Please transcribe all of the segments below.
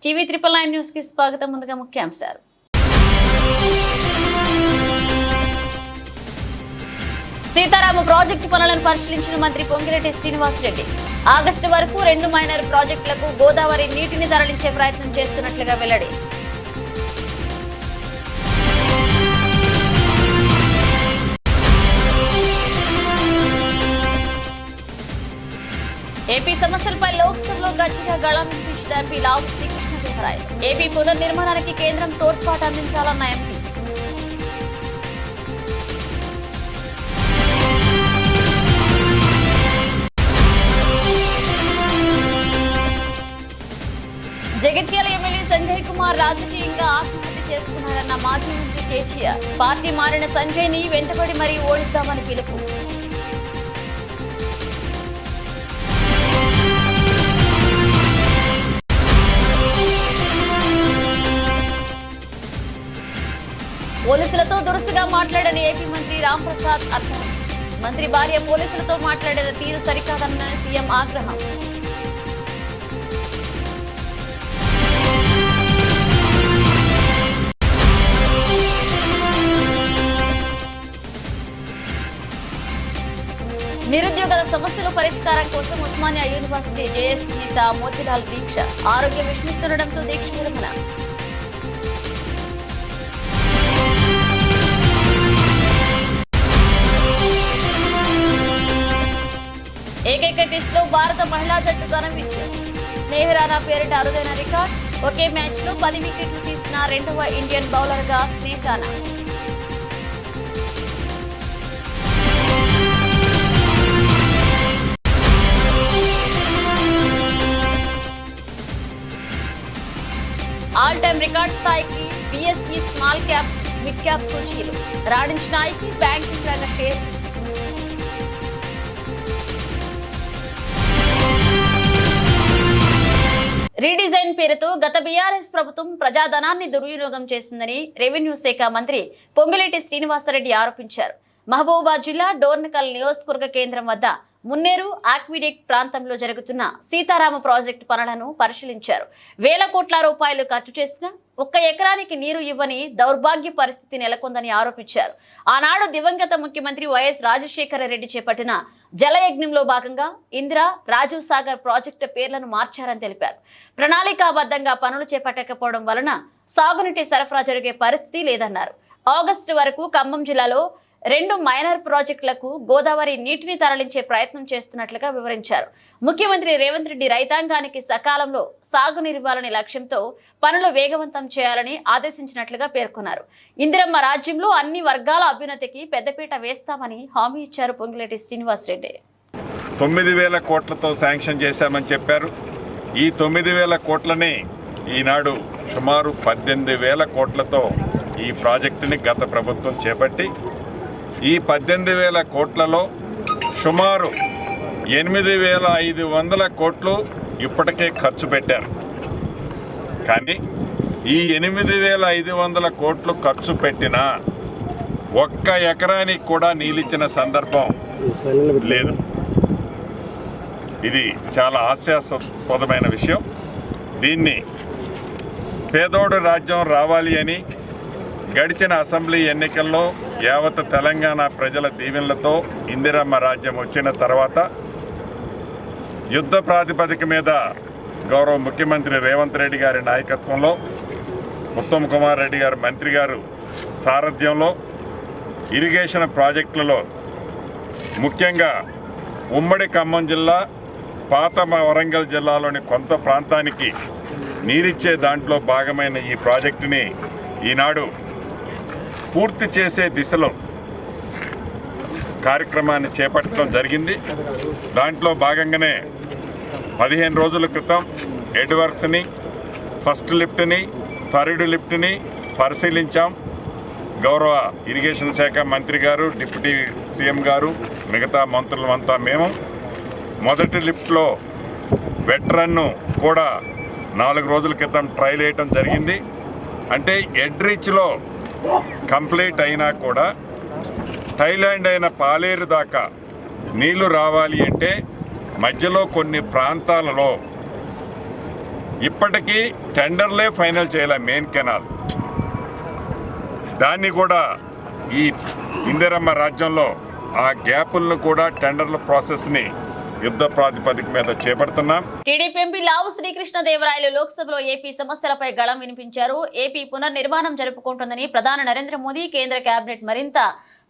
TV 999 news కి స్వాగతం. ముందుగా ముఖ్యాంశాలు. సీతారామ ప్రాజెక్టు పనులను పరిశీలించిన మంత్రి పొంగిరెడ్డి శ్రీనివాసరెడ్డి ఆగస్టు వరకు 2 మైనర్ ప్రాజెక్టులకు గోదావరి నీటిని తరలించే ప్రయత్నం చేస్తున్నట్లుగా వెల్లడి. ఏపీ సమస్యలపై లోక్సభలో గట్టిగా గళం వినిపించిన ఎంపీ లావు శ్రీకృష్ణదేవరాయలు. ఏపీ పునర్నిర్మాణానికి కేంద్రం తోడ్పాటు అందించాలన్న ఎంపీ. జగిత్యాల ఎమ్మెల్యే సంజయ్ కుమార్ రాజకీయంగా ఆత్మహత్య చేసుకున్నారన్న మాజీ మంత్రి కేటీఆర్. పార్టీ మారిన సంజయ్ ని వెంటబడి మరీ ఓడిద్దామని పిలుపు. పోలీసులతో దురుసుగా మాట్లాడని ఏపీ మంత్రి రాంప్రసాద్ అర్థం. మంత్రి భార్య పోలీసులతో మాట్లాడిన తీరు సరికాదన్న సీఎం ఆగ్రహం. నిరుద్యోగుల సమస్యల పరిష్కారం కోసం ఉస్మానియా యూనివర్సిటీ జేఏసీ నేత మోతిలాల్ దీక్ష. ఆరోగ్యం విషమిస్తుండటంతో దీక్ష విరమణ. ఏకైక టెస్ట్ లో భారత మహిళా జట్టు ఘన విజయం. స్నేహరానా పేరిట అరుదైన రికార్డ్. ఒకే మ్యాచ్ లో 10 వికెట్లు తీసిన 2వ ఇండియన్ బౌలర్ గా స్నేహరానా. ఆల్ టైమ్ రికార్డ్ స్థాయికి BSE small cap mid cap సూచీలు రాణించిన ఐటీ బ్యాంకింగ్ రంగ షేర్. రీడిజైన్ పేరుతో గత బీఆర్ఎస్ ప్రభుత్వం ప్రజాధనాన్ని దుర్వినియోగం చేసిందని రెవెన్యూ శాఖ మంత్రి పొంగిరెడ్డి శ్రీనివాసరెడ్డి ఆరోపించారు. మహబూబాబాద్ జిల్లా డోర్నకల్ నియోజకవర్గ కేంద్రం వద్ద మున్నేరు ఆక్విడెక్ట్ ప్రాంతంలో జరుగుతున్న సీతారామ ప్రాజెక్టు పనులను పరిశీలించారు. వేల కోట్ల రూపాయలు ఖర్చు చేసిన 1 ఎకరానికి నీరు ఇవ్వని దౌర్భాగ్య పరిస్థితి నెలకొందని ఆరోపించారు. ఆనాడు దివంగత ముఖ్యమంత్రి వైఎస్ రాజశేఖర రెడ్డి చేపట్టిన జలయజ్ఞంలో భాగంగా ఇందిరా, రాజీవ్ సాగర్ ప్రాజెక్టు పేర్లను మార్చారని తెలిపారు. ప్రణాళికాబద్ధంగా పనులు చేపట్టకపోవడం వలన సాగునీటి సరఫరా జరిగే పరిస్థితి లేదన్నారు. ఆగస్టు వరకు ఖమ్మం జిల్లాలో 2 మైనర్ ప్రాజెక్టులకు గోదావరి నీటిని తరలించే ప్రయత్నం చేస్తున్నట్లుగా వివరించారు. ముఖ్యమంత్రి రేవంత్ రెడ్డి రైతాంగానికి సకాలంలో సాగునీరివ్వాలనే లక్ష్యంతో పనులు వేగవంతం చేయాలని ఆదేశించినట్లుగా పేర్కొన్నారు. ఇందిరమ్మ రాజ్యంలో అన్ని వర్గాల అభ్యున్నతికి పెద్దపీట వేస్తామని హామీ ఇచ్చారు పొంగిరెడ్డి శ్రీనివాసరెడ్డి. 9,000 కోట్లతో శాంక్షన్ చేశామని చెప్పారు. ఈ 9,000 కోట్లని ఈనాడు సుమారు 18,000 కోట్లతో ఈ ప్రాజెక్టుని గత ప్రభుత్వం చేపట్టి ఈ 18,000 కోట్లలో సుమారు 8,500 కోట్లు ఇప్పటికే ఖర్చు పెట్టారు. కానీ ఈ 8,500 కోట్లు ఖర్చు పెట్టినా 1 ఎకరానికి కూడా నీళ్ళిచ్చిన సందర్భం లేదు. ఇది చాలా హాస్యాస్పదమైన విషయం. దీన్ని పేదోడు రాజ్యం రావాలి అని గడిచిన అసెంబ్లీ ఎన్నికల్లో యావత్ తెలంగాణ ప్రజల దీవెనలతో ఇందిరమ్మ రాజ్యం వచ్చిన తర్వాత యుద్ధ ప్రాతిపదిక మీద గౌరవ ముఖ్యమంత్రి రేవంత్ రెడ్డి గారి నాయకత్వంలో ఉత్తమ్ కుమార్ రెడ్డి గారు మంత్రి గారు సారథ్యంలో ఇరిగేషన్ ప్రాజెక్టులలో ముఖ్యంగా ఉమ్మడి ఖమ్మం జిల్లా, పాత వరంగల్ జిల్లాలోని కొంత ప్రాంతానికి నీరిచ్చే దాంట్లో భాగమైన ఈ ప్రాజెక్టుని ఈనాడు పూర్తి చేసే దిశలో కార్యక్రమాన్ని చేపట్టడం జరిగింది. దాంట్లో భాగంగానే 15 రోజుల క్రితం హెడ్ వర్క్స్ని, ఫస్ట్ లిఫ్ట్ని, థర్డ్ లిఫ్ట్ని పరిశీలించాం. గౌరవ ఇరిగేషన్ శాఖ మంత్రి గారు, డిప్యూటీ సీఎం గారు, మిగతా మంత్రులమంతా మేము మొదటి లిఫ్ట్లో వెట్ రన్ను కూడా 4 రోజుల క్రితం ట్రయల్ వేయటం జరిగింది. అంటే హెడ్ రీచ్లో కంప్లీట్ అయినా కూడా థైలాండ్ అయిన పాలేరు దాకా నీళ్లు రావాలి అంటే మధ్యలో కొన్ని ప్రాంతాలలో ఇప్పటికీ టెండర్లే ఫైనల్ చేయాలి మెయిన్ కెనాల్. దాన్ని కూడా ఈ ఇందిరమ్మ రాజ్యంలో ఆ గ్యాపులను కూడా టెండర్ల ప్రాసెస్ని యుద్ధ ప్రాతిపదిక మీద చేపడుతున్నాం. టీడీపీ ఎంపీ లావు శ్రీకృష్ణదేవరాయలు లోక్సభలో ఏపీ సమస్యలపై గళం వినిపించారు. ఏపీ పునర్నిర్మాణం జరుపుకుంటుందని ప్రధాని నరేంద్ర మోదీ కేంద్ర కేబినెట్ మరింత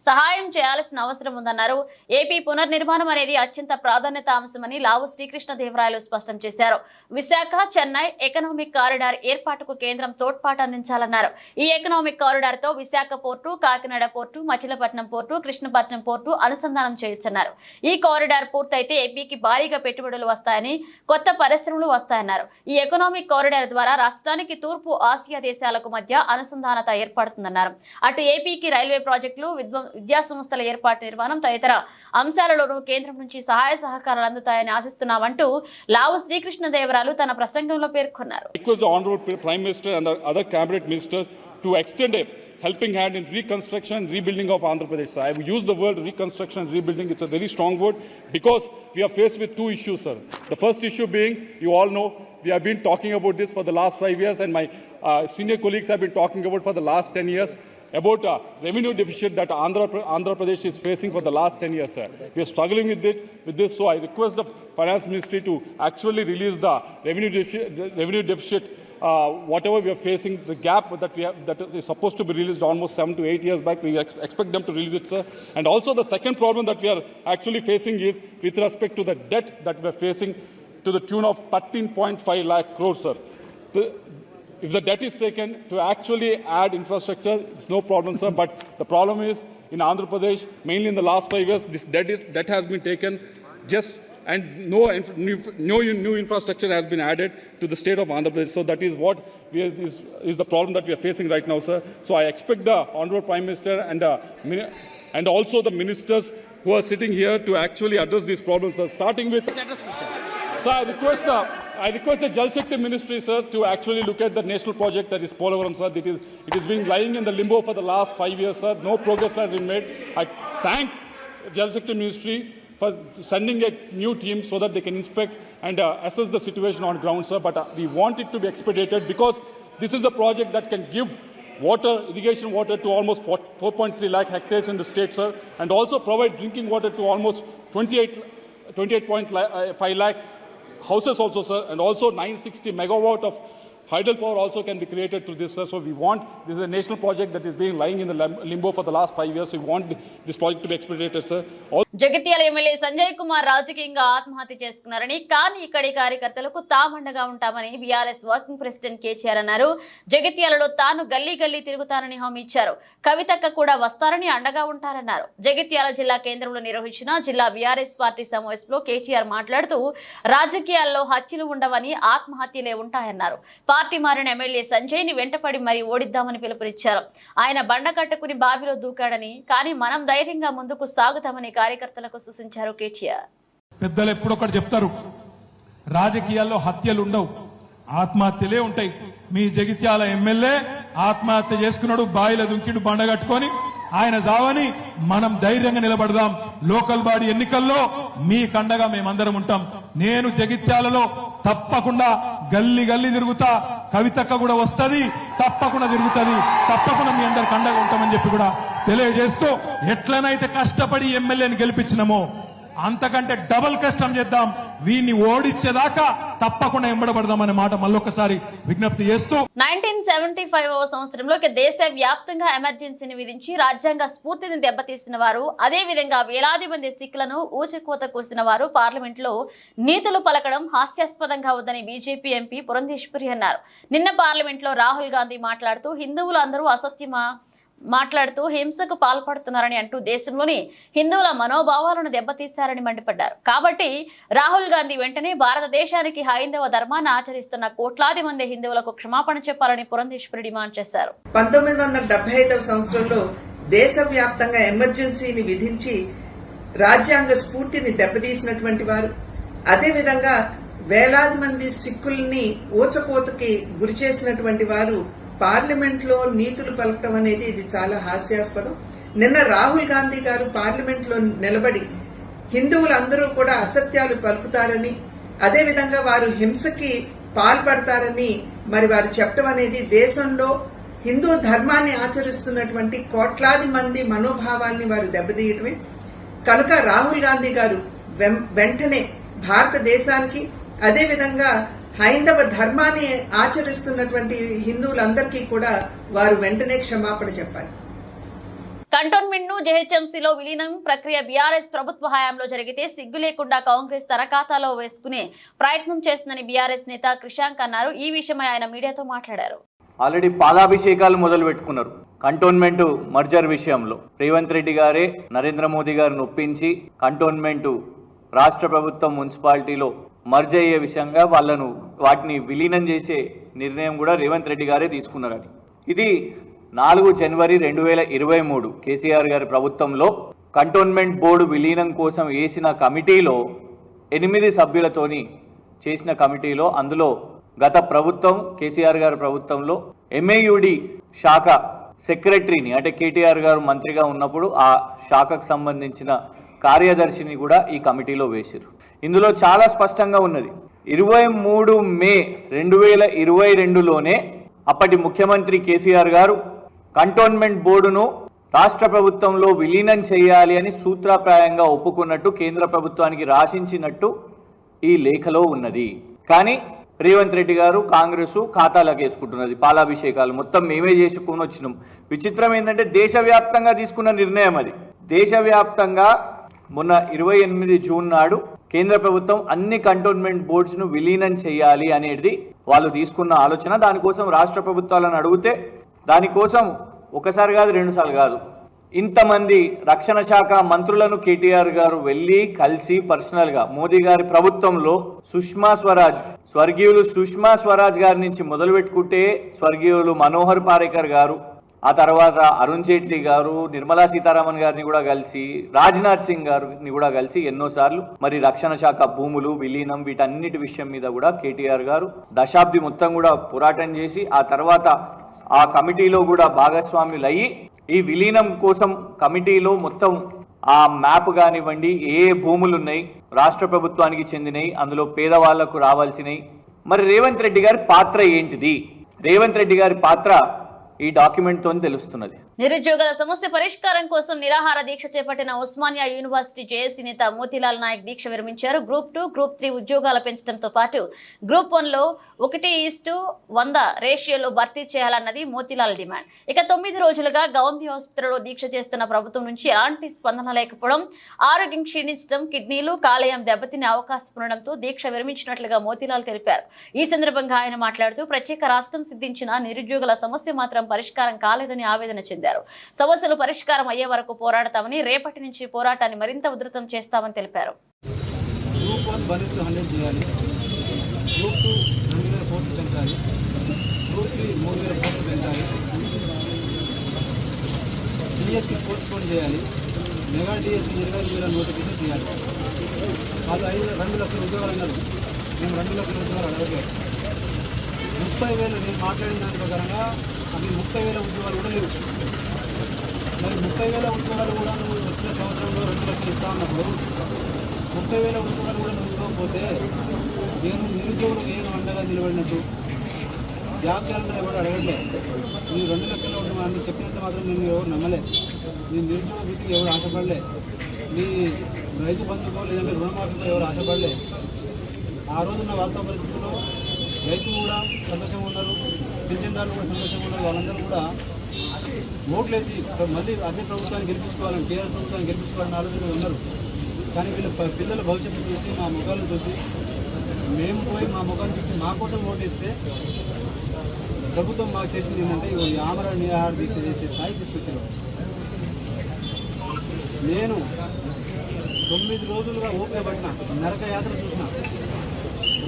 సహాయం చేయాల్సిన అవసరం ఉందన్నారు. ఏపీ పునర్నిర్మాణం అనేది అత్యంత ప్రాధాన్యత అంశమని లావు శ్రీకృష్ణదేవరాయలు స్పష్టం చేశారు. విశాఖ చెన్నై ఎకనామిక్ కారిడార్ ఏర్పాటుకు కేంద్రం తోడ్పాటు అందించాలన్నారు. ఈ ఎకనామిక్ కారిడార్ తో Visakha port, Kakinada port, Machilipatnam port, Krishnapatnam port అనుసంధానం చేయొచ్చన్నారు. ఈ కారిడార్ పూర్తయితే ఏపీకి భారీగా పెట్టుబడులు వస్తాయని, కొత్త పరిశ్రమలు వస్తాయన్నారు. ఈ ఎకనామిక్ కారిడార్ ద్వారా రాష్ట్రానికి తూర్పు ఆసియా దేశాలకు మధ్య అనుసంధానత ఏర్పడుతుందన్నారు. అటు ఏపీకి రైల్వే ప్రాజెక్టులు, విద్యా సంస్థల ఏర్పాటు, నిర్మాణం తదితర అంశాలలోనూ కేంద్రం నుంచి సహాయ సహకారాలు అందుతాయని ఆశిస్తున్నామంటూ లావు శ్రీకృష్ణదేవరాయలు తన ప్రసంగంలో పేర్కొన్నారు. Prime Minister and the other cabinet ministers to extend a helping hand in reconstruction and rebuilding of Andhra Pradesh. So I have used the word reconstruction and rebuilding. It's a very strong word because we are faced with two issues, sir. The first issue being, you all know, we have been talking about this for the last 5 years, and my senior colleagues have been talking about for the last 10 years about revenue deficit that Andhra Pradesh is facing for the last 10 years, sir. We are struggling with this, so I request the Finance Ministry to actually release the revenue deficit. Whatever we are facing, the gap that we have, that is supposed to be released almost 7 to 8 years back, we expect them to release it, sir. And also the second problem that we are actually facing is with respect to the debt that we are facing to the tune of 13.5 lakh crores, sir. If the debt is taken to actually add infrastructure, it's no problem, sir. But the problem is in Andhra Pradesh, mainly in the last 5 years, this debt has been taken and no new infrastructure has been added to the state of Andhra Pradesh. So that is what is the problem that we are facing right now, sir. So I expect the Honorable Prime Minister and also the ministers who are sitting here to actually address these problems, sir. Starting with, sir, I request the Jal Shakti Ministry, sir, to actually look at the national project that is Polavaram, sir. It is being lying in the limbo for the last 5 years, sir. No progress has been made. I thank Jal Shakti Ministry for sending a new team so that they can inspect and assess the situation on ground, sir. But we want it to be expedited because this is a project that can give irrigation water to almost 4.3 lakh hectares in the state, sir, and also provide drinking water to almost 28.5 lakh houses also, sir, and also 960 megawatt of hydel power also can be created through this, sir. So we want, this is a national project that is being lying in the limbo for the last 5 years. So we want this project to be expedited, sir. Jagtial MLA Sanjay Kumar రాజకీయంగా ఆత్మహత్య చేసుకున్నారని, కానీ ఇక్కడి కార్యకర్తలకు తామండగా ఉంటామని BRS working president KCR అన్నారు. జగిత్యాలలో తాను గల్లీ గల్లీ తిరుగుతానని హామీ ఇచ్చారు. కవితక్క కూడా వస్తారని అండగా ఉంటారన్నారు. జగిత్యాల జిల్లా కేంద్రంలో నిర్వహించిన జిల్లా బీఆర్ఎస్ పార్టీ సమావేశంలో కేసీఆర్ మాట్లాడుతూ రాజకీయాల్లో హత్యలు ఉండవని, ఆత్మహత్యలే ఉంటాయన్నారు. పార్టీ మారిన ఎమ్మెల్యే సంజయ్ ని వెంటపడి మరీ ఓడిద్దామని పిలుపునిచ్చారు. ఆయన బండ కట్టుకుని బావిలో దూకాడని, కానీ మనం ధైర్యంగా ముందుకు సాగుతామని కార్యకర్తలకు సూచించారు కేటీఆర్. పెద్దలు ఎప్పుడొకటి చెప్తారు, రాజకీయాల్లో హత్యలు ఉండవు, ఆత్మహత్యలే ఉంటాయి. మీ జగిత్యాల ఎమ్మెల్యే ఆత్మహత్య చేసుకున్నాడు, బావిలో దుంకిడు బండ కట్టుకొని. ఆయన జావని మనం ధైర్యంగా నిలబడదాం. లోకల్ బాడీ ఎన్నికల్లో మీ కండగా మేమందరం ఉంటాం. నేను జగిత్యాలలో తప్పకుండా గల్లీ గల్లీ తిరుగుతా, కవితక్క కూడా వస్తది, తప్పకుండా తిరుగుతుంది, తప్పకుండా మీ అందరు కండగా ఉంటామని చెప్పి కూడా తెలియజేస్తూ, ఎట్లనైతే కష్టపడి ఎమ్మెల్యేని గెలిపించినామో అంతకంటే డబల్ కష్టం చేద్దాం. వీడిని ఓడించేదాకా తప్పకుండా ఎంబడబడదామనే మాట మళ్ళొకసారి విజ్ఞప్తి చేస్తూ 1975వ సంవత్సరంలోకి దేశ వ్యాప్తంగా ఎమర్జెన్సీని విధించి రాజ్యాంగ స్ఫూర్తిని దెబ్బతీసిన వారు, అదే విధంగా వేలాది మంది సిక్కులను ఊచకోత కోసిన వారు పార్లమెంట్ లో నీతులు పలకడం హాస్యాస్పదంగా ఉందని బీజేపీ ఎంపీ పురంధేశ్వరి అన్నారు. నిన్న పార్లమెంట్ లో రాహుల్ గాంధీ మాట్లాడుతూ హిందువులు అందరూ మాట్లాడుతూ హింసకు పాల్పడుతున్నారని అంటూ దేశంలోని హిందువుల మనోభావాలను దెబ్బతీశారని మండిపడ్డారు. కాబట్టి రాహుల్ గాంధీ వెంటనే భారతదేశానికి హైందవ ధర్మాన్ని ఆచరిస్తున్న కోట్లాది మంది హిందువులకు క్షమాపణ చెప్పాలని పురంధేశ్వరి డిమాండ్ చేశారు. 1975వ సంవత్సరంలో దేశవ్యాప్తంగా ఎమర్జెన్సీని విధించి రాజ్యాంగ స్ఫూర్తిని దెబ్బతీసినటువంటి వారు, అదేవిధంగా వేలాది మంది సిక్కుల్ని ఊచకోతకి గురి చేసినటువంటి వారు పార్లమెంట్ లో నీతులు పలకటం అనేది ఇది చాలా హాస్యాస్పదం. నిన్న రాహుల్ గాంధీ గారు పార్లమెంట్ లో నిలబడి హిందువులందరూ కూడా అసత్యాలు పలుకుతారని, అదేవిధంగా వారు హింసకి పాల్పడతారని మరి వారు చెప్పడం అనేది దేశంలో హిందూ ధర్మాన్ని ఆచరిస్తున్నటువంటి కోట్లాది మంది మనోభావాల్ని వారు దెబ్బతీయటమే. కనుక రాహుల్ గాంధీ గారు వెంటనే భారతదేశానికి అదేవిధంగా హైందవ ధర్మాన్ని ఆచరిస్తున్నటువంటి హిందువులందరికీ కూడా వారు వెంటనే క్షమాపణ చెప్పాలి. కంటోన్మెంట్ ను జెహెచ్ఎంసీలో విలీనం ప్రక్రియ బీఆర్ఎస్ ప్రభుత్వ హయాంలో జరిగితే సిగ్గు లేకుండా కాంగ్రెస్ తన ఖాతాలో వేసుకునే ప్రయత్నం చేస్తుందని బీఆర్ఎస్ నేత కృషాంక్ అన్నారు. ఈ విషయమై ఆయన మీడియాతో మాట్లాడారు. ఆల్రెడీ పాలాభిషేకాలు మొదలు పెట్టుకున్నారు. కంటోన్మెంట్ మర్జర్ విషయంలో రేవంత్ రెడ్డి గారే నరేంద్ర మోదీ గారిని ఒప్పించి కంటోన్మెంట్ రాష్ట్ర ప్రభుత్వం మున్సిపాలిటీలో మర్జ్ అయ్యే విషయంగా వాటిని విలీనం చేసే నిర్ణయం కూడా రేవంత్ రెడ్డి గారే తీసుకున్నారని. ఇది 4 జనవరి 2023 కేసీఆర్ గారి ప్రభుత్వంలో కంటోన్మెంట్ బోర్డు విలీనం కోసం వేసిన కమిటీలో 8 సభ్యులతోని చేసిన కమిటీలో అందులో గత ప్రభుత్వం కేసీఆర్ గారి ప్రభుత్వంలో MAUD శాఖ సెక్రటరీని అంటే కేటీఆర్ గారు మంత్రిగా ఉన్నప్పుడు ఆ శాఖకు సంబంధించిన కార్యదర్శిని కూడా ఈ కమిటీలో వేశారు. ఇందులో చాలా స్పష్టంగా ఉన్నది. 23 మే 2022లోనే అప్పటి ముఖ్యమంత్రి కేసీఆర్ గారు కంటోన్మెంట్ బోర్డును రాష్ట్ర ప్రభుత్వంలో విలీనం చేయాలి అని సూత్రప్రాయంగా ఒప్పుకున్నట్టు కేంద్ర ప్రభుత్వానికి రాసించినట్టు ఈ లేఖలో ఉన్నది. కానీ రేవంత్ రెడ్డి గారు కాంగ్రెస్ ఖాతాలకు వేసుకుంటున్నది. పాలాభిషేకాలు మొత్తం మేమే చేసుకుని వచ్చినాం. విచిత్రం ఏంటంటే దేశవ్యాప్తంగా తీసుకున్న నిర్ణయం అది. దేశవ్యాప్తంగా మొన్న 28 జూన్ నాడు కేంద్ర ప్రభుత్వం అన్ని కంటోన్మెంట్ బోర్డ్స్ ను విలీనం చేయాలి అనేది వాళ్ళు తీసుకున్న ఆలోచన. దానికోసం రాష్ట్ర ప్రభుత్వాలను అడిగితే దానికోసం ఒకసారి కాదు 2 సార్లు కాదు ఇంతమంది రక్షణ శాఖ మంత్రులను కేటీఆర్ గారు వెళ్ళి కలిసి పర్సనల్ గా మోదీ గారి ప్రభుత్వంలో స్వర్గీయులు సుష్మా స్వరాజ్ గారి నుంచి మొదలు పెట్టుకుంటే స్వర్గీయులు మనోహర్ పారేకర్ గారు, ఆ తర్వాత అరుణ్ జైట్లీ గారు, నిర్మలా సీతారామన్ గారిని కూడా కలిసి, రాజ్నాథ్ సింగ్ గారిని కూడా కలిసి ఎన్నోసార్లు మరి రక్షణ శాఖ భూములు విలీనం వీటన్నిటి విషయం మీద కూడా కేటీఆర్ గారు దశాబ్ది మొత్తం కూడా పోరాటం చేసి ఆ తర్వాత ఆ కమిటీలో కూడా భాగస్వాములు అయ్యి ఈ విలీనం కోసం కమిటీలో మొత్తం ఆ మ్యాప్ కానివ్వండి, ఏ భూములు ఉన్నాయి రాష్ట్ర ప్రభుత్వానికి చెందినవి, అందులో పేదవాళ్లకు రావాల్సినవి. మరి రేవంత్ రెడ్డి గారి పాత్ర ఏంటిది? రేవంత్ రెడ్డి గారి పాత్ర ఈ డాక్యుమెంట్ తో తెలుస్తున్నది. నిరుద్యోగుల సమస్య పరిష్కారం కోసం నిరాహార దీక్ష చేపట్టిన ఉస్మానియా యూనివర్సిటీ జేఏసీ నేత మోతీలాల్ నాయక్ దీక్ష విరమించారు. గ్రూప్ 2, గ్రూప్ 3 ఉద్యోగాల పెంచడంతో పాటు గ్రూప్ 1లో 1:100 రేషియోలో భర్తీ చేయాలన్నది మోతీలాల్ డిమాండ్. ఇక 9 రోజులుగా గౌందీ ఆసుపత్రిలో దీక్ష చేస్తున్న ప్రభుత్వం నుంచి ఎలాంటి స్పందన లేకపోవడం, ఆరోగ్యం క్షీణించడం, కిడ్నీలు కాలేయం దెబ్బతినే అవకాశం ఉండడంతో దీక్ష విరమించినట్లుగా మోతీలాల్ తెలిపారు. ఈ సందర్భంగా ఆయన మాట్లాడుతూ ప్రత్యేక రాష్ట్రం సిద్ధించిన నిరుద్యోగుల సమస్య మాత్రం పరిష్కారం కాలేదని ఆవేదన చెందారు. సమస్యలు పరిష్కారం అయ్యే వరకు పోరాడతామని, రేపటి నుంచి పోరాటాన్ని మరింత ఉధృతం చేస్తామని తెలిపారు. గ్రూప్ 1 1:100 చేయాలి, గ్రూప్ 2 2000 పోస్టులు పెంచాలి, గ్రూప్ 3 3000 పోస్టులు పెంచాలి, డిఎస్సి పోస్ట్ పోన్ చేయాలి, మెగా డిఎస్సి 25,000 నోటిఫికేషన్ చేయాలి. వాళ్ళు 2 లక్షల ఉద్యోగాలు అన్నారు. మేము 2 లక్షల ఉద్యోగాలు అడగలేదు. 30,000 నేను మాట్లాడిన దాని ప్రకారంగా అవి 30,000 ఉద్యోగాలు కూడా లేవు. మరి 30,000 ఉద్యోగాలు కూడా నువ్వు వచ్చిన సంవత్సరంలో 2 లక్షలు ఇస్తా ఉన్నప్పుడు 30,000 ఉద్యోగాలు కూడా నువ్వు ఇవ్వకపోతే నేను నిరుద్యోగులకు ఏం అండగా నిలబడినట్టు? జాబ్ క్యాలెండర్ ఎవరు అడగట్లే. నేను 2 లక్షల్లో ఉంటున్నాను చెప్పినంత మాత్రం నేను ఎవరు నమ్మలే. నీ నిరుద్యోగ వృత్తికి ఎవరు ఆశపడలే. నీ రైతు బంధుకో లేదంటే రుణమాఫీకో ఎవరు ఆశపడలే. ఆ రోజున్న వాస్తవ పరిస్థితుల్లో రైతులు కూడా సంతోషంగా ఉన్నారు, పింఛన్దారులు కూడా సంతోషంగా ఉన్నారు. వాళ్ళందరూ కూడా ఓట్లేసి మళ్ళీ అదే ప్రభుత్వాన్ని గెలిపించుకోవాలని, కేంద్ర ప్రభుత్వాన్ని గెలిపించుకోవాలని ఆలోచన ఉన్నారు. కానీ వీళ్ళ పిల్లల భవిష్యత్తు చూసి, మా ముఖాలను చూసి, మేము పోయి మా ముఖాన్ని చూసి మా కోసం ఓటేస్తే ప్రభుత్వం మాకు చేసింది ఏంటంటే ఈ ఆమరణ నిరాహార దీక్ష చేసే స్థాయికి తీసుకొచ్చారు. నేను 9 రోజులుగా ఓపిక పట్టిన, నరక యాత్ర చూసిన.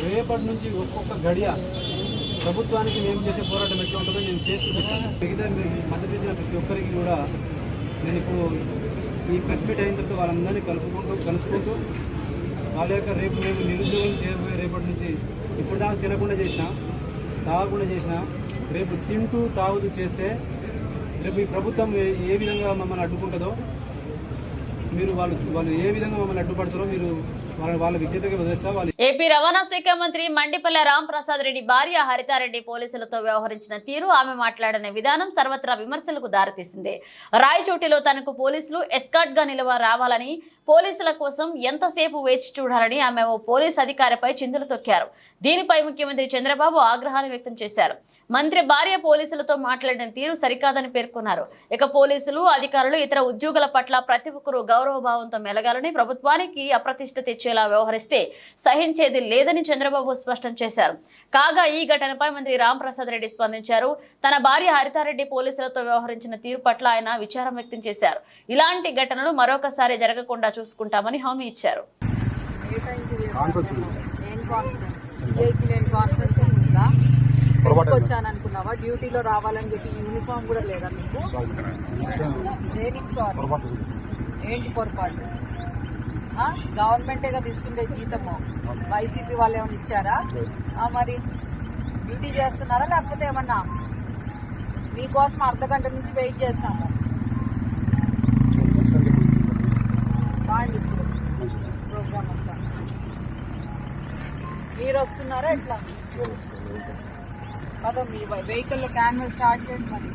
రేపటి నుంచి ఒక్కొక్క గడియ ప్రభుత్వానికి మేము చేసే పోరాటం ఎట్లా ఉంటుందో నేను చేసి చూపిస్తాను. మిగతా మీరు మద్దతు ఇచ్చిన ప్రతి ఒక్కరికి కూడా నేను ఇప్పుడు ఈ ప్రెస్ మీట్ అయిన తర్వాత వాళ్ళందరినీ కలుసుకుంటూ వాళ్ళ యొక్క రేపు మేము నిరుద్యోగం చేయబోయే రేపటి నుంచి ఇప్పుడు దాకా తినకుండా చేసినా, తాగకుండా చేసినా, రేపు తింటూ తాగుతూ చేస్తే రేపు ఈ ప్రభుత్వం ఏ విధంగా మమ్మల్ని అడ్డుకుంటుందో, మీరు వాళ్ళు ఏ విధంగా మమ్మల్ని అడ్డుపడతారో మీరు వాళ్ళ విజ్ఞతకి వదిలేస్తా. వాళ్ళు ఏపీ రవాణా శాఖ మంత్రి మండిపల్లె రాంప్రసాద్ రెడ్డి భార్య హరితారెడ్డి పోలీసులతో వ్యవహరించిన తీరు, ఆమె మాట్లాడిన విధానం సర్వత్రా విమర్శలకు దారితీసింది. రాయచోటిలో తనకు పోలీసులు ఎస్కార్ట్ గా రావాలని, పోలీసుల కోసం ఎంతసేపు వేచి చూడాలని ఆమె ఓ పోలీస్ అధికారిపై చిందులు తొక్కారు. దీనిపై ముఖ్యమంత్రి చంద్రబాబు ఆగ్రహాన్ని వ్యక్తం చేశారు. మంత్రి భార్య పోలీసులతో మాట్లాడిన తీరు సరికాదని పేర్కొన్నారు. ఇక పోలీసులు, అధికారులు, ఇతర ఉద్యోగుల పట్ల ప్రతి ఒక్కరూ గౌరవభావంతో మెలగాలని, ప్రభుత్వానికి అప్రతిష్ట తెచ్చేలా వ్యవహరిస్తే సహించేది లేదని చంద్రబాబు స్పష్టం చేశారు. కాగా ఈ ఘటనపై మంత్రి రాంప్రసాద్ రెడ్డి స్పందించారు. తన భార్య హరితారెడ్డి పోలీసులతో వ్యవహరించిన తీరు పట్ల ఆయన విచారం వ్యక్తం చేశారు. ఇలాంటి ఘటనలు మరొకసారి జరగకుండా చూసుకుంటామని హామీ ఇచ్చారు. వచ్చాననుకున్నావా? డ్యూటీలో రావాలని చెప్పి యూనిఫామ్ కూడా లేదా మీకు? దేనికి సారీ? ఏంటి పొరపాటు? గవర్నమెంటే కదా ఇస్తుండే జీతము, వైసీపీ వాళ్ళు ఏమైనా ఇచ్చారా? మరి డ్యూటీ చేస్తున్నారా లేకపోతే ఏమన్నా? మీకోసం అర్ధగంట నుంచి వెయిట్ చేస్తాము. బాగుంది ఇప్పుడు ప్రోగ్రామ్ అంతా. మీరు వస్తున్నారా ఎట్లా? కదా మీ వెహికల్లో క్యాన్వాస్ స్టార్ట్ చేయండి. మరి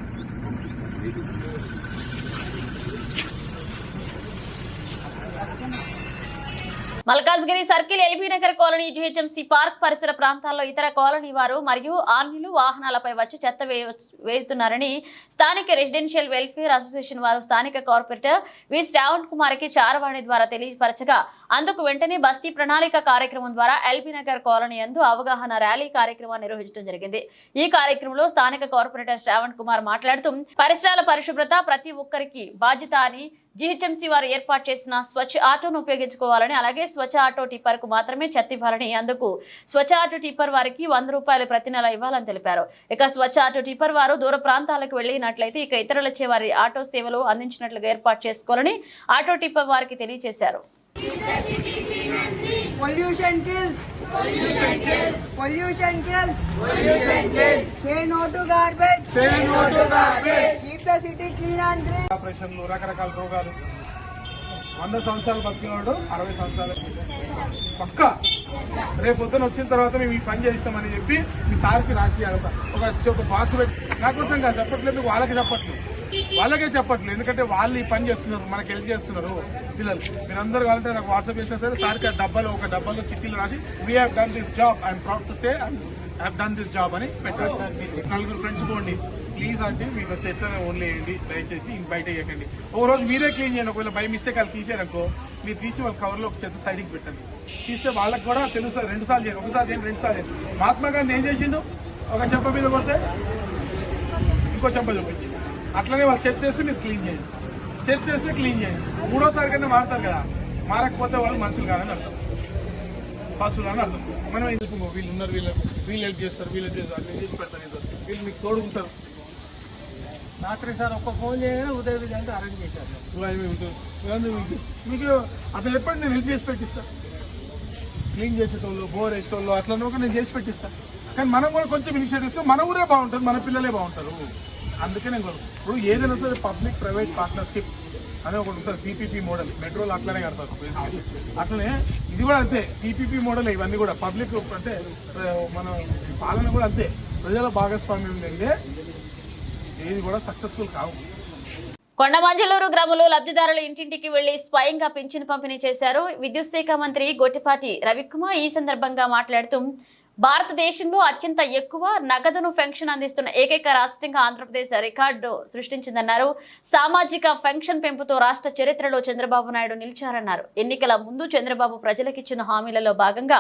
Malkajgiri circle, LB Nagar colony, GHMC park పరిసర ప్రాంతాల్లో ఇతర కాలనీ వారు మరియు ఆర్మీలు వాహనాలపై వచ్చి చెత్త వేస్తున్నారని స్థానిక రెసిడెన్షియల్ వెల్ఫేర్ అసోసియేషన్ వారు స్థానిక కార్పొరేటర్ వి శ్రావణ్ కుమార్ కి చారవాణి ద్వారా తెలియపరచగా, అందుకు వెంటనే బస్తీ ప్రణాళిక కార్యక్రమం ద్వారా ఎల్బీ నగర్ కాలనీ యందు అవగాహన ర్యాలీ కార్యక్రమాన్ని నిర్వహించడం జరిగింది. ఈ కార్యక్రమంలో స్థానిక కార్పొరేటర్ శ్రావణ్ కుమార్ మాట్లాడుతూ, పరిసరాల పరిశుభ్రత ప్రతి ఒక్కరికి బాధ్యత అని, జీహెచ్ఎంసీ వారు ఏర్పాటు చేసిన స్వచ్ఛ ఆటోను ఉపయోగించుకోవాలని, అలాగే స్వచ్ఛ ఆటో టిప్పర్ కు మాత్రమే చెత్త ఇవ్వాలని, అందుకు స్వచ్ఛ ఆటో టిప్పర్ వారికి 100 రూపాయలు ప్రతి నెల ఇవ్వాలని తెలిపారు. ఇక స్వచ్ఛ ఆటో టిప్పర్ వారు దూర ప్రాంతాలకు వెళ్లినట్లయితే ఇక ఇతరులచే వారి ఆటో సేవలు అందించినట్లుగా ఏర్పాటు చేసుకోవాలని ఆటో టిప్పర్ వారికి తెలియజేశారు. Pollution kills. Pollution kills. Pollution kills. Pollution kills. Say no to garbage. Say no to garbage. Keep the city clean and green. ఆపరేషన్లు, రకరకాల రోగాలు. 100 సంవత్సరాలు బతికినోడు 60 సంవత్సరాలు పక్కా రేపు పొద్దున వచ్చిన తర్వాత మేము ఈ పని చేస్తామని చెప్పి మీ సార్కి రాసి అడతా. ఒక బాక్స్ పెట్టి నాకోసం కాదు చెప్పట్లేదు, వాళ్ళకే చెప్పట్లేదు. ఎందుకంటే వాళ్ళు ఈ పని చేస్తున్నారు, మనకి హెల్ప్ చేస్తున్నారు పిల్లలు. మీరందరూ కావాలంటే నాకు వాట్సాప్ చేసినా సరే సార్కి ఒక డబ్బాలో చిట్టీలు రాసి we have done this job, I'm proud to say I have done this job అని పెట్టారు. 4 ఫ్రెండ్స్ పోండి ప్లీజ్ అంటే, మీకు చెత్తనే ఓన్లీ వేయండి దయచేసి, బయట వేయకండి. ఒక రోజు మీరే క్లీన్ చేయండి. ఒకవేళ బై మిస్టేక్ వాళ్ళు తీసారనుకో, మీరు తీసి వాళ్ళ కవర్లో ఒక చెత్త సైడ్కి పెట్టండి. తీస్తే వాళ్ళకి కూడా తెలుస్తుంది. 2 సార్లు చేయండి, ఒకసారి చేయండి, 2 సార్లు చేయండి. మహాత్మా గాంధీ ఏం చేసిండు? ఒక చెంప మీద కొడితే ఇంకో చెంప చూపించి, అట్లనే వాళ్ళు చెత్త వేస్తే మీరు క్లీన్ చేయండి, చెత్త వేస్తే క్లీన్ చేయండి. 3వ కన్నా మారుతారు కదా, మారకపోతే వాళ్ళు మనుషులు కాదని అర్థం, పశువులు అని అర్థం. మనం ఎందుకు వీళ్ళు ఉన్నారు, వీళ్ళు హెల్ప్ చేస్తారు, వీళ్ళు చేసి పెడతారు, వీళ్ళు మీకు తోడుకుంటారు. రాత్రి సార్ ఒక్క ఫోన్ చేయగానే ఉదయం విధంగా అరేంజ్ చేశారు. మీకు అతను చెప్పండి, నేను హెల్ప్ చేసి పెట్టిస్తా. క్లీన్ చేసేటోళ్ళు, బోర్ వేసేటోళ్ళు అట్లా నేను చేసి పెట్టిస్తా. కానీ మనం కూడా కొంచెం ఇనిషియేటివ్ తీసుకొని మన ఊరే బాగుంటుంది, మన పిల్లలే బాగుంటారు. అందుకే నేను ఇప్పుడు ఏదైనా సరే పబ్లిక్ ప్రైవేట్ పార్ట్నర్షిప్ అనే ఒకటి ఉంటుంది. పీపీపీ మోడల్ మెట్రోలు అట్లనే కడతారు బేసికలీ. అట్లనే ఇది కూడా అంతే, పీపీపీ మోడల్. ఇవన్నీ కూడా పబ్లిక్ అంటే మన పాలన కూడా అంతే, ప్రజల భాగస్వామ్యం లేదే ఏది కూడా సక్సెస్ఫుల్ కావు. కొండమంజలూరు గ్రామంలో లబ్ధిదారులు ఇంటింటికి వెళ్లి స్వయంగా పింఛను పంపిణీ చేశారు. విద్యుత్ శాఖ మంత్రి గొట్టిపాటి రవికుమార్ ఈ సందర్భంగా మాట్లాడుతూ, భారతదేశంలో అత్యంత ఎక్కువ నగదును పెన్షన్ అందిస్తున్న ఏకైక రాష్ట్రంగా ఆంధ్రప్రదేశ్ రికార్డు సృష్టించిందన్నారు. సామాజిక పెన్షన్ పెంపుతో రాష్ట్ర చరిత్రలో చంద్రబాబు నాయుడు నిలిచారన్నారు. ఎన్నికల ముందు చంద్రబాబు ప్రజలకిచ్చిన హామీలలో భాగంగా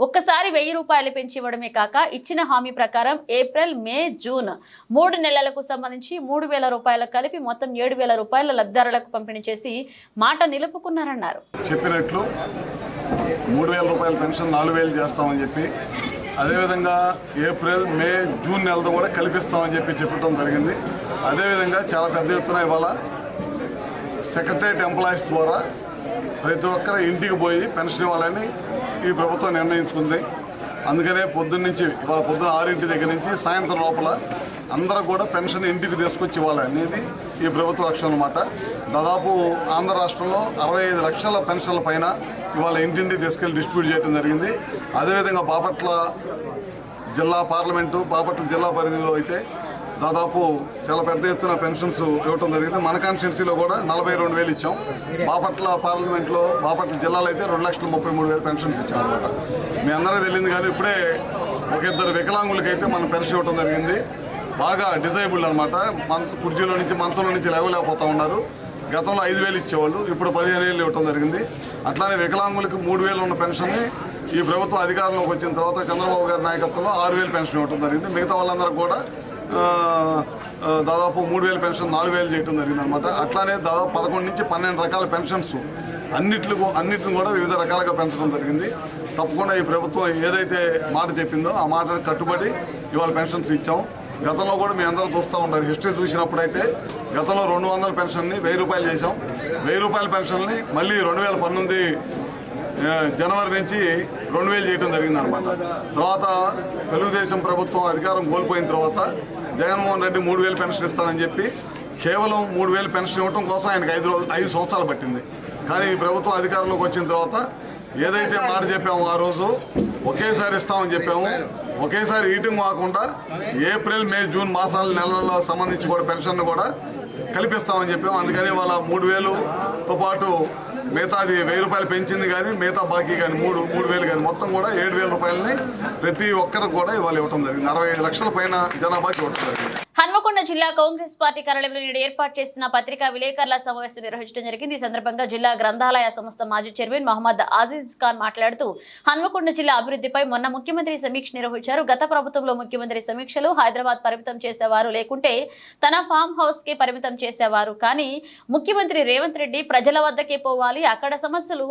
ఒక్కసారి 1000 రూపాయలు పెంచి ఇవ్వడమే కాక, ఇచ్చిన హామీ ప్రకారం ఏప్రిల్, మే, జూన్ 3 నెలలకు సంబంధించి 3000 రూపాయలు కలిపి మొత్తం 7000 రూపాయల లబ్ధిదారులకు పంపిణీ చేసి మాట నిలుపుకున్నారన్నారు. చెప్పినట్లు 3000 రూపాయల పెన్షన్ 4000 చేస్తామని చెప్పి, అదేవిధంగా ఏప్రిల్, మే, జూన్ నెలతో కూడా కల్పిస్తామని చెప్పి చెప్పడం జరిగింది. అదేవిధంగా చాలా పెద్ద ఎత్తున ఇవాళ సెక్రటరియట్ ఎంప్లాయీస్ ద్వారా ప్రతి ఒక్కరు ఇంటికి పోయి పెన్షన్ ఇవ్వాలని ఈ ప్రభుత్వం నిర్ణయించుకుంది. అందుకనే ఇవాళ పొద్దున్న 6 దగ్గర నుంచి సాయంత్రం లోపల అందరూ కూడా పెన్షన్ ఇంటికి తీసుకొచ్చి ఇవ్వాలనేది ఈ ప్రభుత్వ లక్ష్యం అన్నమాట. దాదాపు ఆంధ్ర రాష్ట్రంలో 65 లక్షల పెన్షన్ల పైన ఇవాళ ఇంటింటికి తీసుకెళ్లి డిస్ట్రిబ్యూట్ చేయడం జరిగింది. అదేవిధంగా బాపట్ల జిల్లా పార్లమెంటు, బాపట్ల జిల్లా పరిధిలో అయితే దాదాపు చాలా పెద్ద ఎత్తున పెన్షన్స్ ఇవ్వటం జరిగింది. మన కాన్స్టిట్యున్సీలో కూడా 42,000 ఇచ్చాం. బాపట్ల పార్లమెంట్లో, బాపట్ల జిల్లాలో అయితే 2,33,000 పెన్షన్స్ ఇచ్చాం అనమాట. మీ అందరూ తెలియదు కానీ ఇప్పుడే ఒక ఇద్దరు వికలాంగులకైతే మనం పెన్షన్ ఇవ్వటం జరిగింది. బాగా డిజైబుల్ అనమాట. కుర్చీలో నుంచి మంచంలో నుంచి లేవలేకపోతూ ఉన్నారు. గతంలో 5,000 ఇచ్చేవాళ్ళు, ఇప్పుడు 15,000 ఇవ్వటం జరిగింది. అట్లానే వికలాంగులకు 3,000 ఉన్న పెన్షన్ని ఈ ప్రభుత్వం అధికారంలోకి వచ్చిన తర్వాత చంద్రబాబు గారి నాయకత్వంలో 6,000 పెన్షన్ ఇవ్వటం జరిగింది. మిగతా వాళ్ళందరూ కూడా దాదాపు 3,000 పెన్షన్ 4,000 చేయడం జరిగింది అనమాట. అట్లానే దాదాపు 11 నుంచి 12 రకాల పెన్షన్స్ అన్నిటిని కూడా వివిధ రకాలుగా పెంచడం జరిగింది. తప్పకుండా ఈ ప్రభుత్వం ఏదైతే మాట చెప్పిందో ఆ మాటను కట్టుబడి ఇవాళ పెన్షన్స్ ఇచ్చాం. గతంలో కూడా మీ అందరూ చూస్తూ ఉంటారు. హిస్టరీ చూసినప్పుడైతే గతంలో 200 పెన్షన్ని 1,000 రూపాయలు చేశాం. 1,000 రూపాయల పెన్షన్ని మళ్ళీ 2019 జనవరి నుంచి 2,000 చేయడం జరిగింది అనమాట. తర్వాత తెలుగుదేశం ప్రభుత్వం అధికారం కోల్పోయిన తర్వాత జగన్మోహన్ రెడ్డి 3,000 పెన్షన్ ఇస్తానని చెప్పి కేవలం 3,000 పెన్షన్ ఇవ్వడం కోసం ఆయనకు 5 సంవత్సరాలు పట్టింది. కానీ ఈ ప్రభుత్వం అధికారంలోకి వచ్చిన తర్వాత ఏదైతే మాట చెప్పామో ఆ రోజు ఒకేసారి ఇస్తామని చెప్పాము. ఒకేసారి ఈటింగ్ కాకుండా ఏప్రిల్, మే, జూన్ నెలల్లో సంబంధించి కూడా పెన్షన్ కూడా కల్పిస్తామని చెప్పాము. అందుకని వాళ్ళ 3,000తో పాటు మిగతాది 1,000 రూపాయలు పెంచింది కానీ మిగతా బాకీ కానీ 3,000 కానీ మొత్తం కూడా 7,000 రూపాయలని ప్రతి ఒక్కరికి కూడా ఇవాళ ఇవ్వడం జరిగింది. 65 లక్షల పైన జనాభాకి ఇవ్వడం జరిగింది. హన్మకొండ జిల్లా కాంగ్రెస్ పార్టీ కార్యాలయంలో నేడు ఏర్పాటు చేసిన పత్రికా విలేకరుల సమావేశం నిర్వహించడం జరిగింది. ఈ సందర్భంగా జిల్లా గ్రంథాలయ సంస్థ మాజీ చైర్మన్ మహమ్మద్ ఆజీజ్ ఖాన్ మాట్లాడుతూ హన్మకొండ జిల్లా అభివృద్ధిపై మొన్న ముఖ్యమంత్రి సమీక్ష నిర్వహించారు. గత ప్రభుత్వంలో ముఖ్యమంత్రి సమీక్షలు హైదరాబాద్ పరిమితం చేసేవారు, లేకుంటే తన ఫామ్ హౌస్ కి పరిమితం చేసేవారు. కానీ ముఖ్యమంత్రి రేవంత్ రెడ్డి ప్రజల వద్దకే పోవాలి, అక్కడ సమస్యలు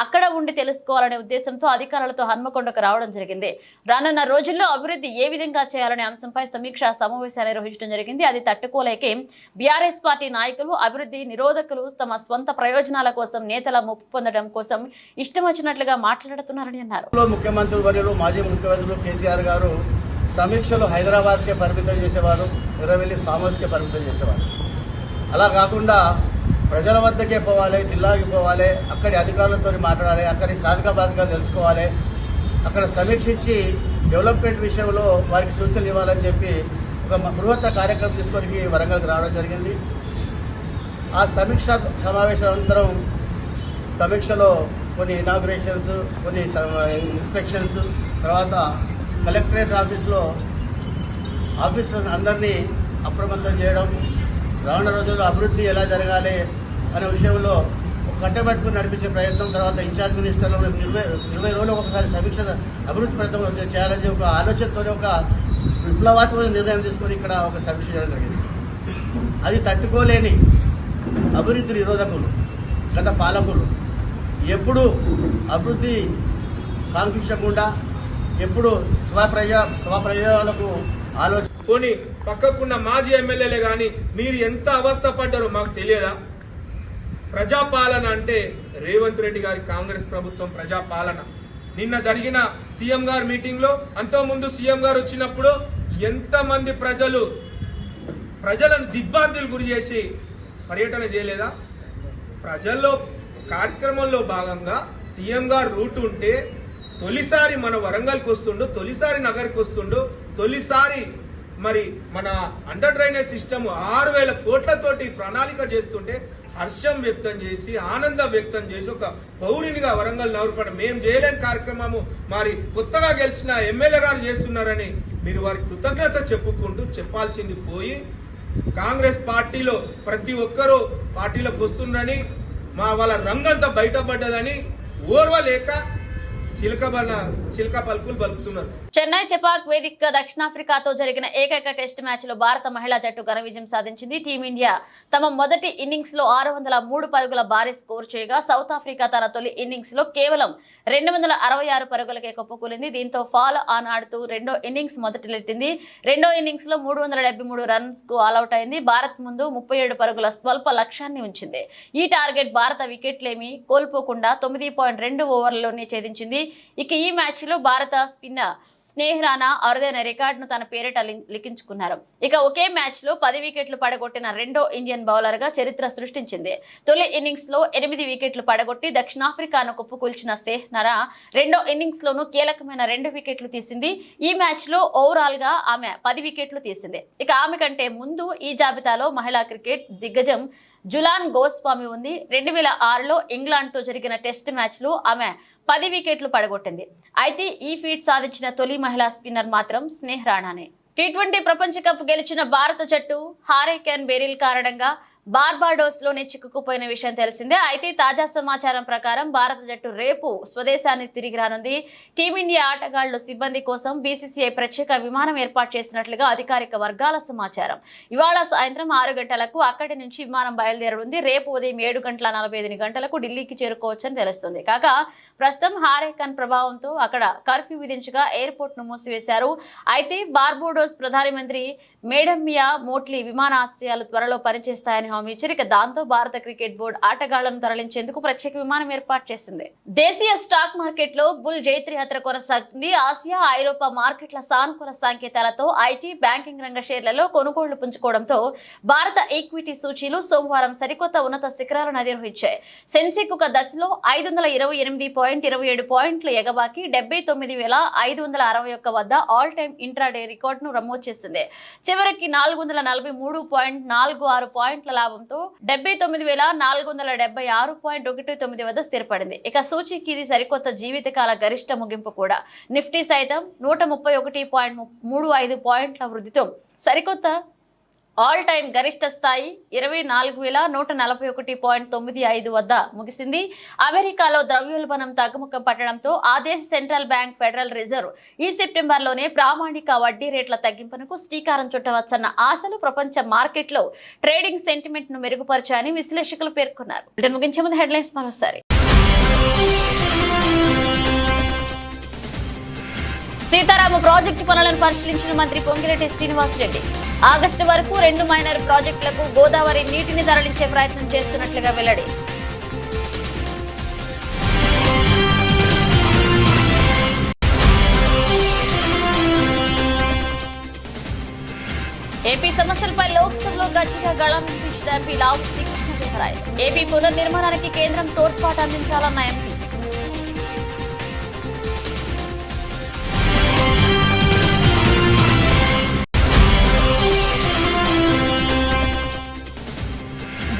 అక్కడ ఉండి తెలుసుకోవాలనే ఉద్దేశంతో అధికారులతో హన్మకొండకు రావడం జరిగింది. రానున్న రోజుల్లో అభివృద్ధి ఏ విధంగా చేయాలనే అంశంపై సమీక్ష సమావేశాన్ని నిర్వహించడం జరిగింది. అది తట్టుకోలేకే బీఆర్ఎస్ పార్టీ నాయకులు, అభివృద్ధి నిరోధకులు తమ స్వంత ప్రయోజనాల కోసం నేతల ముప్పు పొందడం కోసం ఇష్టం వచ్చినట్లుగా మాట్లాడుతున్నారని అన్నారు. ముఖ్యమంత్రి వర్యులు, మాజీ ముఖ్యమంత్రులు కేసీఆర్ గారు సమీక్షలు హైదరాబాద్కే పరిమితం చేసేవారు, ఎర్రవెల్లి ఫామ్ హౌస్కే పరిమితం చేసేవారు. అలా కాకుండా ప్రజల వద్దకే పోవాలి, జిల్లాకి పోవాలి, అక్కడి అధికారులతో మాట్లాడాలి, అక్కడి సాధక తెలుసుకోవాలి, అక్కడ సమీక్షించి డెవలప్మెంట్ విషయంలో వారికి సూచనలు ఇవ్వాలని చెప్పి ఒక బృహత్త కార్యక్రమం తీసుకొని వరంగల్కి రావడం జరిగింది. ఆ సమీక్ష సమావేశానంతరం సమీక్షలో కొన్ని ఇనాగ్రేషన్స్, కొన్ని ఇన్స్పెక్షన్స్, తర్వాత కలెక్టరేట్ ఆఫీస్లో ఆఫీసర్స్ అందరినీ అప్రమత్తం చేయడం, రానున్న రోజుల్లో అభివృద్ధి ఎలా జరగాలి అనే విషయంలో కట్టబెట్టుకుని నడిపించే ప్రయత్నం, తర్వాత ఇన్ఛార్జ్ మినిస్టర్లు 20 రోజులకు ఒకసారి సమీక్ష అభివృద్ధి ప్రయత్నం చేయాలని ఒక ఆలోచనతో ఒక విప్లవాత్మక నిర్ణయం తీసుకొని ఇక్కడ ఒక సమీక్ష చేయడం జరిగింది. అది తట్టుకోలేని అభివృద్ధి నిరోధకులు గత పాలకులు ఎప్పుడు అభివృద్ధి కాంక్షించకుండా ఎప్పుడు స్వప్రయోజనాలకు ఆలోచన పోనీ పక్కకున్న మాజీ ఎమ్మెల్యేలే కానీ మీరు ఎంత అవస్థ పడ్డారో మాకు తెలియదా? ప్రజాపాలన అంటే రేవంత్ రెడ్డి గారి కాంగ్రెస్ ప్రభుత్వం ప్రజాపాలన. నిన్న జరిగిన సీఎం గారి మీటింగ్ లో, అంతకుముందు సీఎం గారు వచ్చినప్పుడు ఎంతమంది ప్రజలను దిగ్భ్రాంతులు గురి చేసి పర్యటన చేయలేదా? ప్రజల్లో కార్యక్రమంలో భాగంగా సీఎం గారు రూట్ ఉంటే తొలిసారి మన వరంగల్కి వస్తుండు, తొలిసారి నగర్కి వస్తుండు, తొలిసారి మరి మన అండర్ డ్రైనేజ్ సిస్టమ్ 6,000 కోట్లతోటి ప్రణాళిక చేస్తుంటే హర్షం వ్యక్తం చేసి, ఆనందం వ్యక్తం చేసి, ఒక పౌరునిగా వరంగల్ నగరపడ మేము చేయలేని కార్యక్రమము మరి కొత్తగా గెలిచిన ఎమ్మెల్యే గారు చేస్తున్నారని మీరు వారి కృతజ్ఞత చెప్పుకుంటూ చెప్పాల్సింది పోయి, కాంగ్రెస్ పార్టీలో ప్రతి ఒక్కరూ పార్టీలోకి వస్తున్నారని, వాళ్ళ రంగంతా బయటపడ్డదని ఓర్వలేక చిలక పలుకులు పలుకుతున్నారు. చెన్నై చెపాక్ వేదికగా దక్షిణాఫ్రికాతో జరిగిన ఏకైక టెస్ట్ మ్యాచ్ లో భారత మహిళా జట్టు ఘన విజయం సాధించింది. టీమిండియా తమ మొదటి ఇన్నింగ్స్ లో 603 పరుగుల భారీ స్కోర్ చేయగా, సౌత్ ఆఫ్రికా తన తొలి ఇన్నింగ్స్ లో కేవలం 266 పరుగులకే కుప్పకూలింది. దీంతో ఫాల్ ఆన్ ఆడుతూ రెండో ఇన్నింగ్స్ మొదటిలెట్టింది. రెండో ఇన్నింగ్స్ లో 373 రన్స్ కు ఆల్అౌట్ అయింది. భారత్ ముందు 37 పరుగుల స్వల్ప లక్ష్యాన్ని ఉంచింది. ఈ టార్గెట్ భారత వికెట్లేమీ కోల్పోకుండా 9.2 ఓవర్లలోనే ఛేదించింది. ఇక ఈ మ్యాచ్ లో భారత స్పిన్నర్ స్నేహ్ రాణా అరుదైన రికార్డును తన పేరిట లిఖించుకున్నారు. ఇక ఒకే మ్యాచ్ లో 10 వికెట్లు పడగొట్టిన రెండో ఇండియన్ బౌలర్ గా చరిత్ర సృష్టించింది. తొలి ఇన్నింగ్స్ లో 8 వికెట్లు పడగొట్టి దక్షిణాఫ్రికాను కుప్పకూల్చిన స్నేహ్ రాణా రెండో ఇన్నింగ్స్ లోనూ కీలకమైన 2 వికెట్లు తీసింది. ఈ మ్యాచ్ లో ఓవరాల్ గా ఆమె 10 వికెట్లు తీసింది. ఇక ఆమె కంటే ముందు ఈ జాబితాలో మహిళా క్రికెట్ దిగ్గజం జులాన్ గోస్వామి ఉంది. 2006లో ఇంగ్లాండ్ తో జరిగిన టెస్ట్ మ్యాచ్ లో ఆమె 10 వికెట్లు పడగొట్టింది. అయితే ఈ ఫీట్ సాధించిన తొలి మహిళా స్పిన్నర్ మాత్రం స్నేహ్ రాణానే. టీ20 ప్రపంచ కప్ గెలిచిన భారత జట్టు హారికేన్ బెరిల్ కారణంగా బార్బాడోస్ లోనే చిక్కుకుపోయిన విషయం తెలిసిందే. అయితే తాజా సమాచారం ప్రకారం భారత జట్టు రేపు స్వదేశానికి తిరిగి రానుంది. టీమిండియా ఆటగాళ్లు సిబ్బంది కోసం బీసీసీఐ ప్రత్యేక విమానం ఏర్పాటు చేసినట్లుగా అధికారిక వర్గాల సమాచారం. ఇవాళ సాయంత్రం 6 గంటలకు అక్కడి నుంచి విమానం బయలుదేరనుంది. రేపు ఉదయం 7:45 గంటలకు ఢిల్లీకి చేరుకోవచ్చని తెలుస్తుంది. కాగా ప్రస్తుతం హారికేన్ ప్రభావంతో అక్కడ కర్ఫ్యూ విధించగా ఎయిర్పోర్ట్ ను మూసివేశారు. అయితే బార్బోడోస్ ప్రధానమంత్రి మేడమియా మోట్లీ విమానాశ్రయాలు త్వరలో పనిచేస్తాయని హామీ ఇచ్చారు. ఇక దాంతో భారత క్రికెట్ బోర్డు ఆటగాళ్లను తరలించేందుకు ప్రత్యేక విమానం ఏర్పాటు చేసింది. దేశీయ స్టాక్ మార్కెట్ లో బుల్ జైత్రయాత్ర కొనసాగుతుంది. ఆసియా, ఐరోపా మార్కెట్ల సానుకూల సంకేతాలతో ఐటీ, బ్యాంకింగ్ రంగ షేర్లలో కొనుగోళ్లు పుంజుకోవడంతో భారత ఈక్విటీ సూచీలు సోమవారం సరికొత్త ఉన్నత శిఖరాలను అధిరోహించాయి. సెన్సెక్స్ ఒక దశలో 528.27 పాయింట్లు ఎగబాకి 79,561 వద్ద ఆల్ టైమ్ ఇంట్రాడే రికార్డును నమోదు చేసింది. చివరికి 443.46 పాయింట్ల లాభంతో 79,476.19 వద్ద స్థిరపడింది. ఇక సూచీకి ఇది సరికొత్త జీవితకాల గరిష్ట ముగింపు కూడా. నిఫ్టీ సైతం 131.35 పాయింట్ల వృద్ధితో సరికొత్త ఆల్ టైమ్ గరిష్ట స్థాయి 24,141.95 వద్ద ముగిసింది. అమెరికాలో ద్రవ్యోల్బణం తగ్గుముఖం పట్టడంతో ఆ దేశ సెంట్రల్ బ్యాంక్ ఫెడరల్ రిజర్వ్ ఈ సెప్టెంబర్లోనే ప్రామాణిక వడ్డీ రేట్ల తగ్గింపునకు శ్రీకారం చుట్టవచ్చన్న ఆశలు ప్రపంచ మార్కెట్లో ట్రేడింగ్ సెంటిమెంట్ ను మెరుగుపరిచాయని విశ్లేషకులు పేర్కొన్నారు. ముగించే ముందు హెడ్లైన్స్ మరోసారి. సీతారామ ప్రాజెక్టు పనులను పరిశీలించిన మంత్రి పొంగిరెడ్డి శ్రీనివాసరెడ్డి. ఆగస్టు వరకు 2 మైనర్ ప్రాజెక్టులకు గోదావరి నీటిని తరలించే ప్రయత్నం చేస్తున్నట్లుగా వెల్లడి. ఏపీ సమస్యలపై లోక్సభలో గట్టిగా గళం వినిపించిన ఎంపీ లావు శ్రీకృష్ణదేవరాయలు. ఏపీ పునర్నిర్మాణానికి కేంద్రం తోడ్పాటు అందించాలన్న ఎంపీ.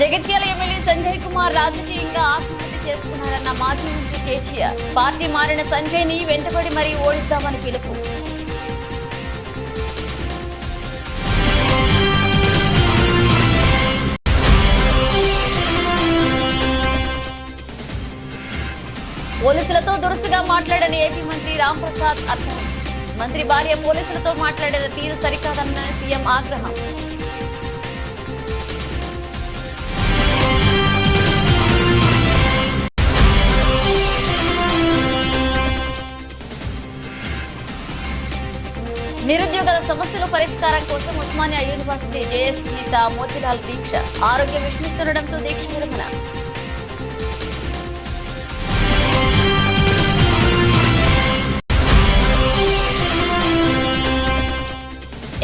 జగిత్యాల ఎమ్మెల్యే సంజయ్ కుమార్ రాజకీయంగా ఆత్మహత్య చేసుకున్నారన్న మాజీ మంత్రి కేటీఆర్. పార్టీ మారిన సంజయ్ ని వెంటబడి మరీ ఓడిద్దామని పిలుపు. పోలీసులతో దురుసుగా మాట్లాడని ఏపీ మంత్రి రాంప్రసాద్ అర్థం. మంత్రి భార్య పోలీసులతో మాట్లాడిన తీరు సరికాదన్న సీఎం ఆగ్రహం. నిరుద్యోగుల సమస్యల పరిష్కారం కోసం ఉస్మానియా యూనివర్సిటీ జేఎస్ నేత మోతిలాల్ దీక్ష. ఆరోగ్యం విషమిస్తుండటంతో దీక్ష విరమణ.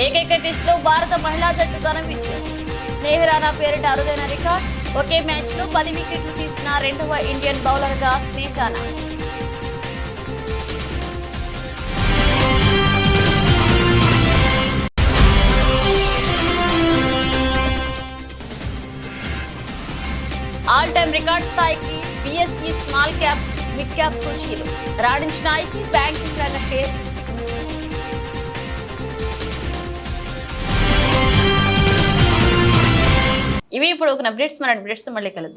ఏకైక టెస్ట్ లో భారత మహిళా జట్టు ఘన విజయం. స్నేహ్ రాణా పేరిట అరుదైన రికార్డ్. ఒకే మ్యాచ్ లో 10 వికెట్లు తీసిన రెండవ ఇండియన్ బౌలర్ గా Sneh Rana. All time record స్థాయికి BSE small cap, mid cap సూచీలు రాణించిన ఐటీ, బ్యాంకింగ్ రంగ షేర్. ఇవి ఇప్పుడు ఒక అప్డేట్స్. మన అప్డేట్స్ మళ్ళీ కలుద్దాం.